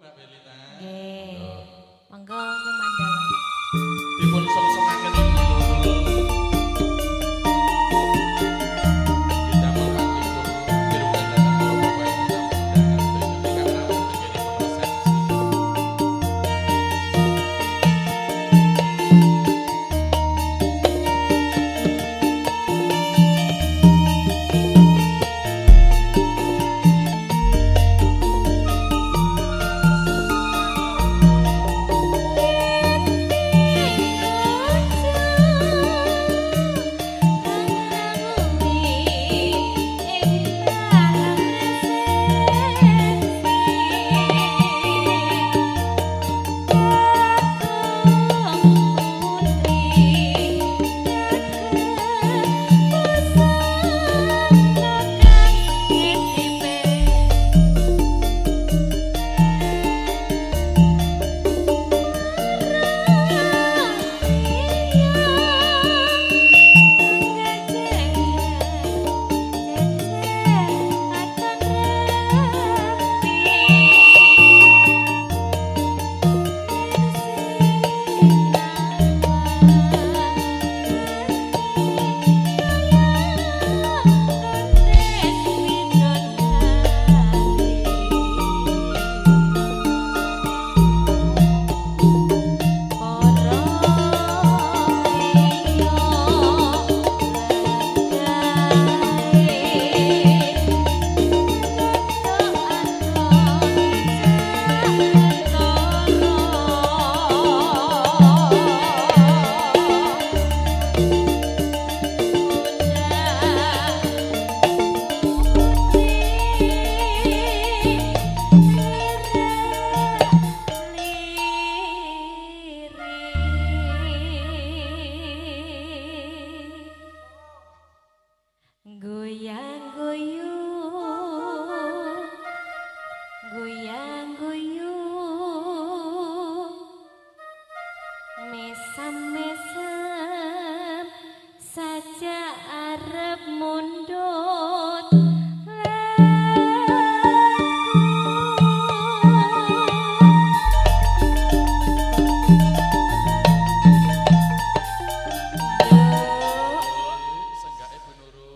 Mbak Belita. Nggih. Monggo nyumandang. Dipun song-songaken Ibu Nurul. Kita mewakili pirang-pirang para bapak ibu tamu undangan sedaya ingkang rawuh tenggenipun resepsi. Goyang goyang, goyang goyang, mesam mesam saja arep mundut. Senggake Bu Nurul.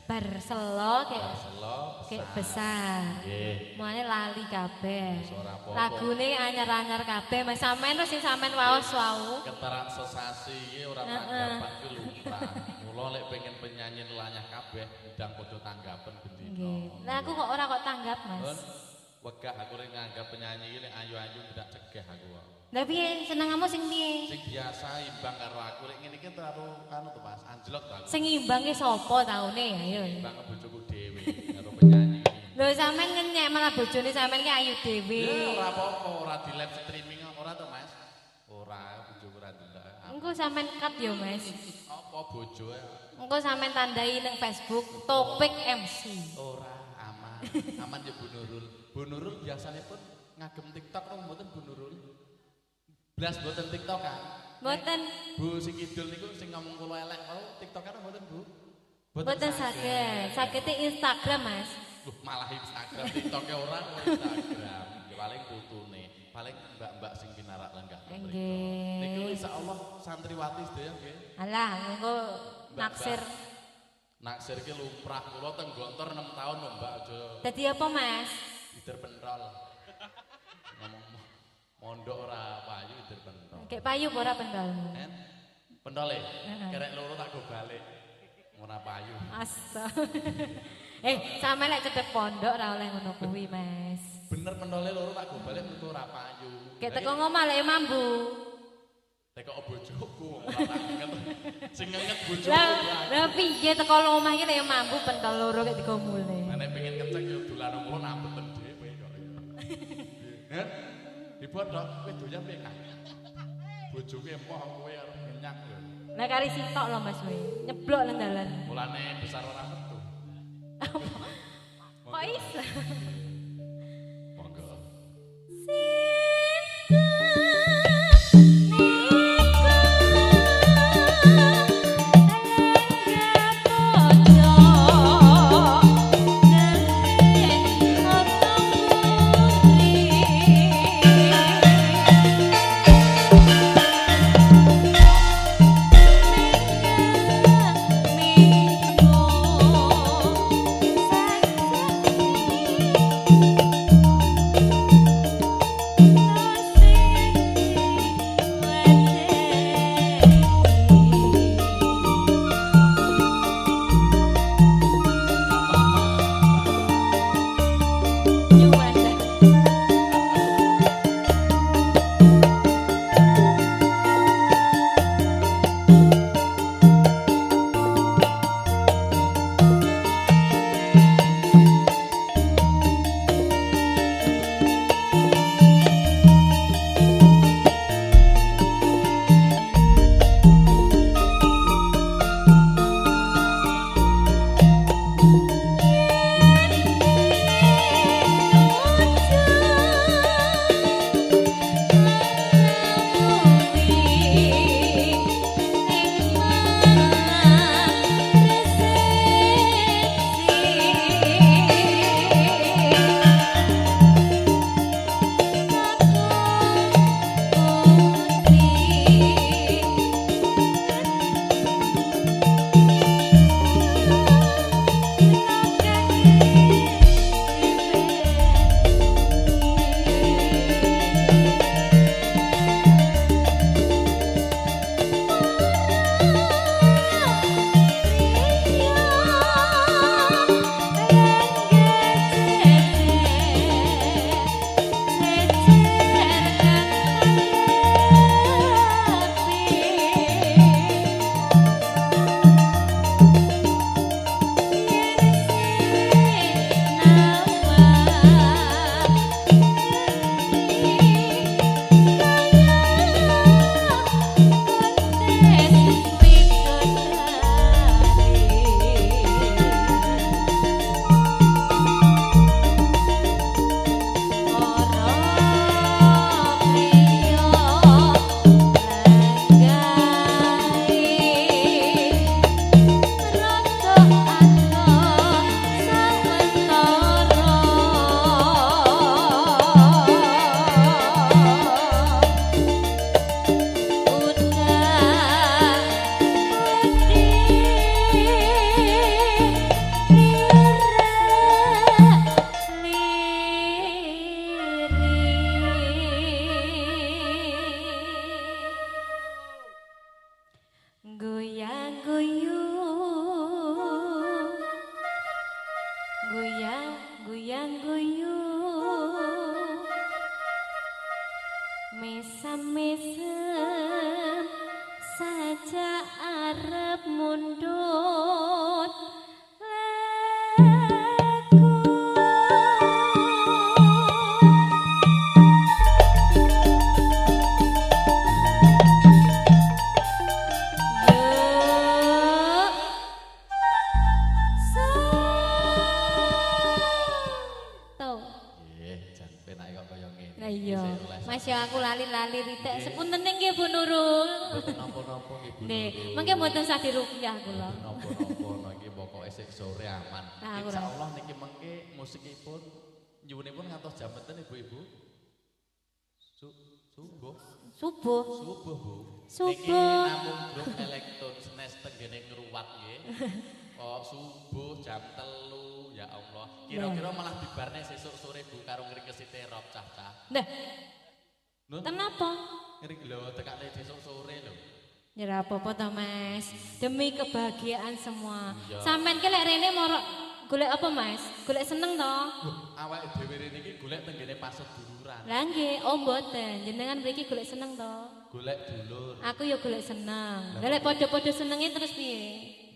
Bar selo Selo kayak besar. Nggih. Mulane lali kabeh. Ora apa-apa. Lagune anyar-anyar kabeh, Mas sampean terus sing sampean waos wau. Keterak sesasi iki ora tanggapan ki lumrah. Mula lek pengen penyanyi lanyah kabeh ndang padha tanggapen bendina. Nggih. Lah aku kok ora kok tanggap, Pun Mas. wegah aku rek nganggap penyanyi iki lek ayu-ayu ndak cegah aku kok. Lah piye senengamu sing piye? Sing biasa imbang karo aku lek ngene iki terlalu anu to Mas, anjlok to aku. Sing imbang ki sapa taune ayo. Imbang ke bojoku dhewe karo penyanyi iki. Lho sampean ngenyek malah bojone sampean ki ayu dhewe. Ya ora apa-apa, ora di live streaming ora to Mas. Ora bojoku ora ndelok. Engko sampean cut yo, Mas. Apa bojo ya? Engko sampean tandai ning Facebook Topik MC. Ora aman. Aman ya Bu Nurul. Bu Nurul biasanya pun ngagem TikTok nang mboten Bu Nurul. Blas mboten TikTok kan? Mboten Bu sing kidul niku sing ngomong kula elek wau TikTok kan mboten Bu? mboten saged. Sagete Instagram, Mas. Loh, malah Instagram, TikToknya orang Instagram. Ya, paling putune, paling mbak-mbak sing pinarak lenggah. Nggih. Niku insyaallah santriwati sedaya nggih. Alah, engko naksir. Naksir ki lumrah kula teng Gontor 6 tahun lho Mbak aja Dadi apa, Mas? gider pentol. Ngomong mondok ora payu gider pentol. Kayak payu apa ora pendalmu? Kan? Pentole. Kerek loro tak go balik. Ora payu. Astaga. Sampe lek cedhek pondok ora oleh ngono kuwi, Mas. Bener pentole loro tak go balik mergo ora payu. Kayak teko ngomah lek mambu. Teko bojoku ora tak nget. Sing nget bojoku. Lah piye teko omah iki lek mambu pentol loro kayak digomule. Nek pengen ngecek yo dolan kula nampeten dhewe kok. Nggih. Dipodhok kowe doyan piye Kang? Bojoku emoh kowe arep nyenyak lho. Lah kari sitok lho Mas kowe. Nyeblok nang dalan. Mulane besar ora metu. Kok iso? Monggo. Goyang, goyang, guyung. Mesem-mesem saja arep mundut. Iya, Masya aku lali-lali ritek. Sepunten nggih Bu Nurul. mboten napa-napa nggih Bu. Nggih, mengke mboten sadi rupiah kula. Napa-napa niki pokoke sik sore aman. Nah, Insyaallah niki mengke musikipun nyuwunipun ngantos jam meten Ibu-ibu. Subuh. Subuh. Subuh, Bu. Subuh. Niki namung grup elektron senes tenggene ngruwat nggih. Kok subuh jam 3 ya Allah. Kira-kira malah dibarne sesuk sore Bu karo ngrekesite rop cah-cah. Nah, Nun, kenapa? ngrik lho tekane sesuk sore lho. Ya ora apa-apa to, Mas. Demi kebahagiaan semua. Iya. Sampeyan ki lek rene morok golek apa, Mas? Golek seneng to? Awake dhewe rene iki golek tenggene pasut duluran. Lah nggih, oh mboten. Jenengan mriki golek seneng to? Golek dulur. Aku ya golek seneng. Lah lek padha-padha senenge terus piye?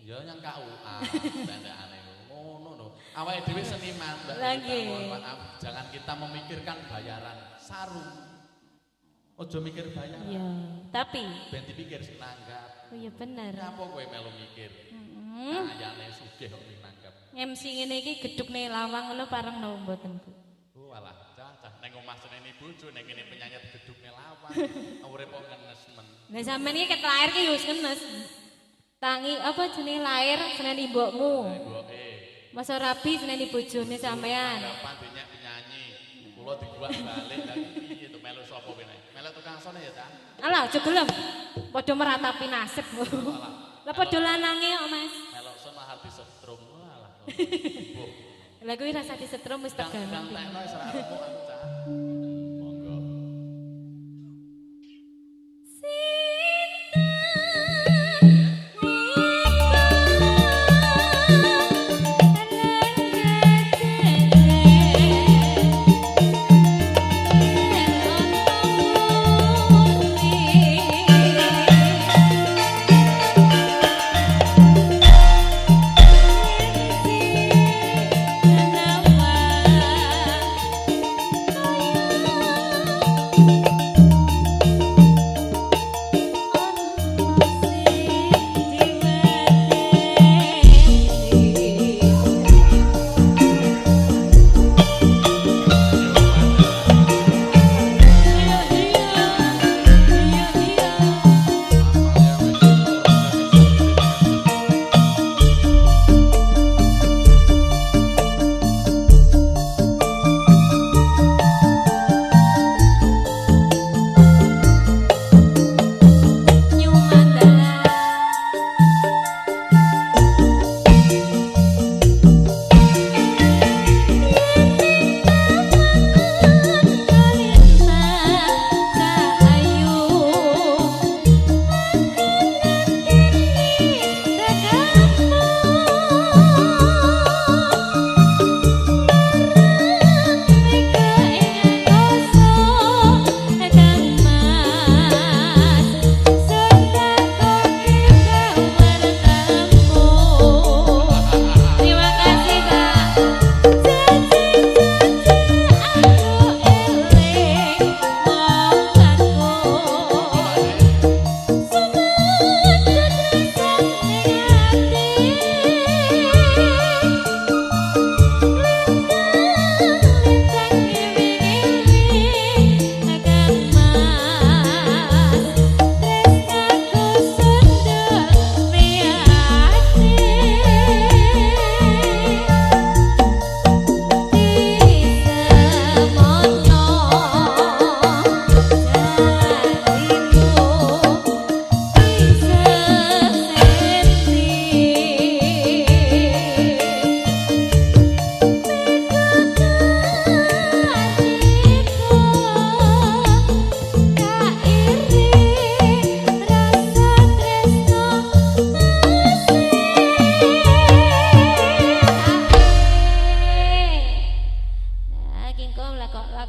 Ya nyang KUA tandane ngono lho. Awake dhewe seniman, Mbak. Lagi. Mohon maaf, jangan kita memikirkan bayaran. Sarung. Ojo mikir bayaran. Iya, tapi Ben dipikir sing nanggap. oh iya bener. Apa kowe melu mikir? Heeh. Ayane sugih kok sing nanggap. MC ngene iki gedhukne lawang ngono pareng no mboten, Bu. Oh alah, cah ning omah seneni bojo ning kene penyanyi gedhukne lawang. Urip kok ngenes men. Lah sampean iki ket lahir ki wis ngenes. Tangi apa jenenge lahir seneni mbokmu. Mboke. Masa rabi seneni bojone sampean. Anggapan banyak penyanyi. Kula dibuat balik lagi piye to melu sapa kene? Melu tukang sone ya, Cah? Alah, aja gelem. Padha meratapi nasib. Lah padha lanange kok, Mas. Melok son mahal disetrum. Walah. Boh. Lah kuwi rasa disetrum wis Kang tegang. tekno wis ora remuk aku, Cah. Monggo. Sinten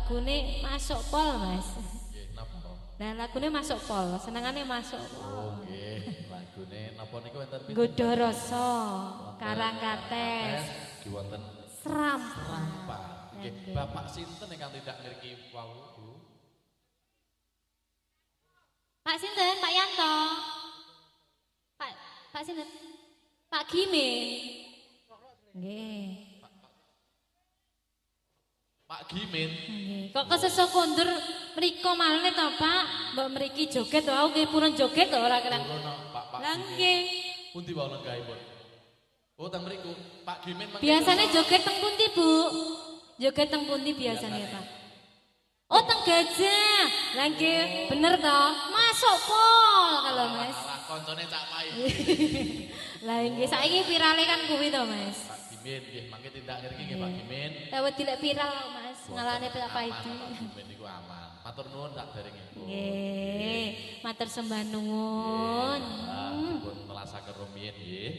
lagune masuk pol, Mas. Nggih, napa? Nah, lagune masuk pol, senengane masuk pol. Oh, nggih. Lagune napa niku enten pinten? Godho rasa, Karangkates, Nggih wonten Serampang. Nggih, Bapak sinten ingkang tidak ngriki wau, Bu? Pak sinten? Pak Yanto. Pak sinten? Pak Gimin. Nggih. Pak Gimin. Nggih. Kok kesesuk kondur mriko malih to, Pak? Mbok mriki joget wae nggih purun joget to ora kena. Pak Lah Gimin. nggih. Pundi wae lenggahipun? Oh, teng mriku. Pak Gimin mangke. Biasane joget teng pundi, Bu? Joget teng pundi biasane, Pak? Oh, teng Gajah. Lah nggih, bener to? Masuk pol kalau Mas. Lah koncone Cak Pai. Lah nggih, saiki virale kan kuwi to, Mas. Pak Gimin nggih, mangke tindak ngriki nggih Pak Gimin. Lewat dilek viral kok, Mas. Ngalane Pak Pai. Pak Gimin niku aman. Matur nuwun tak derengipun. Nggih, matur sembah nuwun. Ah, dipun telasaken rumiyin nggih.